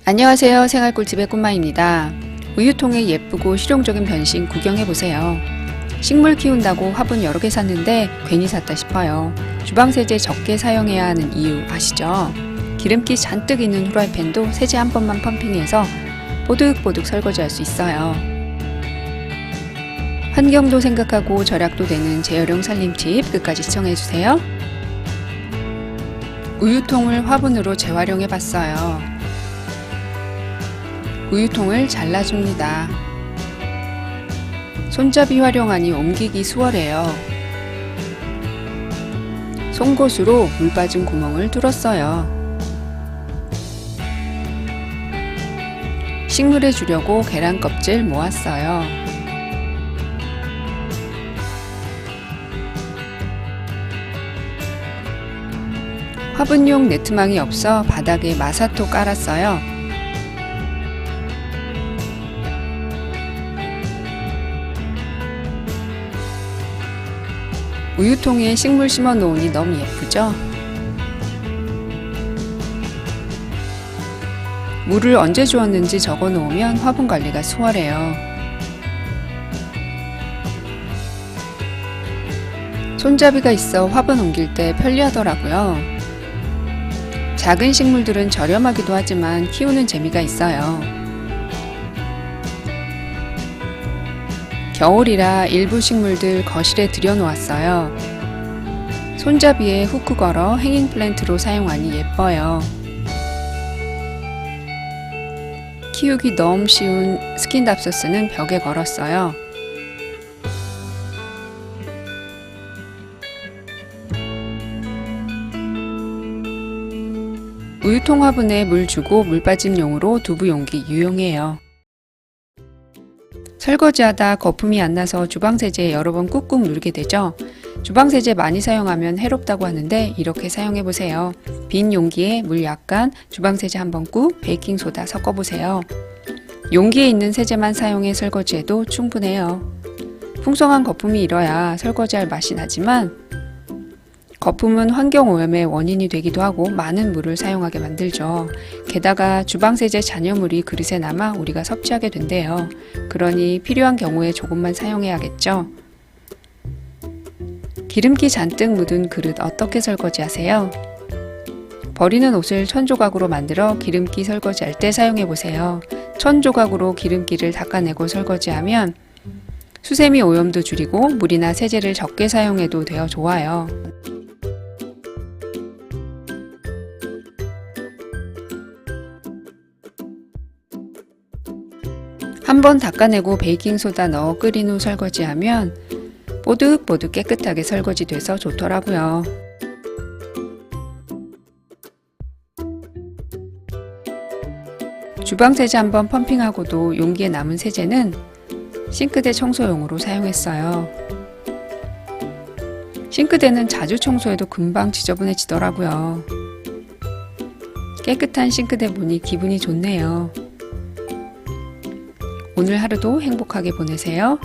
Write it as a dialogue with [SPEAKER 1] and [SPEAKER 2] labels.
[SPEAKER 1] 안녕하세요. 생활꿀집의 꿈마입니다. 우유통의 예쁘고 실용적인 변신 구경해보세요. 식물 키운다고 화분 여러 개 샀는데 괜히 샀다 싶어요. 주방세제 적게 사용해야 하는 이유 아시죠? 기름기 잔뜩 있는 후라이팬도 세제 한 번만 펌핑해서 뽀득뽀득 설거지할 수 있어요. 환경도 생각하고 절약도 되는 재활용 살림 팁 끝까지 시청해주세요. 우유통을 화분으로 재활용해봤어요. 우유통을 잘라줍니다. 손잡이 활용하니 옮기기 수월해요. 송곳으로 물 빠진 구멍을 뚫었어요. 식물에 주려고 계란 껍질 모았어요. 화분용 네트망이 없어 바닥에 마사토 깔았어요. 우유통에 식물 심어 놓으니 너무 예쁘죠? 물을 언제 주었는지 적어 놓으면 화분 관리가 수월해요. 손잡이가 있어 화분 옮길 때 편리하더라고요. 작은 식물들은 저렴하기도 하지만 키우는 재미가 있어요. 겨울이라 일부 식물들 거실에 들여놓았어요. 손잡이에 후크 걸어 행잉 플랜트로 사용하니 예뻐요. 키우기 너무 쉬운 스킨답소스는 벽에 걸었어요. 우유통 화분에 물 주고 물 빠짐용으로 두부 용기 유용해요. 설거지하다 거품이 안 나서 주방세제 여러 번 꾹꾹 누르게 되죠. 주방세제 많이 사용하면 해롭다고 하는데 이렇게 사용해보세요. 빈 용기에 물 약간, 주방세제 한 번 꾹, 베이킹소다 섞어보세요. 용기에 있는 세제만 사용해 설거지해도 충분해요. 풍성한 거품이 일어야 설거지할 맛이 나지만 거품은 환경오염의 원인이 되기도 하고 많은 물을 사용하게 만들죠. 게다가 주방세제 잔여물이 그릇에 남아 우리가 섭취하게 된대요. 그러니 필요한 경우에 조금만 사용해야겠죠. 기름기 잔뜩 묻은 그릇 어떻게 설거지하세요? 버리는 옷을 1000조각으로 만들어 기름기 설거지할 때 사용해보세요. 1000조각으로 기름기를 닦아내고 설거지하면 수세미 오염도 줄이고 물이나 세제를 적게 사용해도 되어 좋아요. 한번 닦아내고 베이킹소다 넣어 끓인 후 설거지하면 뽀득뽀득 깨끗하게 설거지돼서 좋더라고요. 주방세제 한번 펌핑하고도 용기에 남은 세제는 싱크대 청소용으로 사용했어요. 싱크대는 자주 청소해도 금방 지저분해지더라고요. 깨끗한 싱크대 보니 기분이 좋네요. 오늘 하루도 행복하게 보내세요.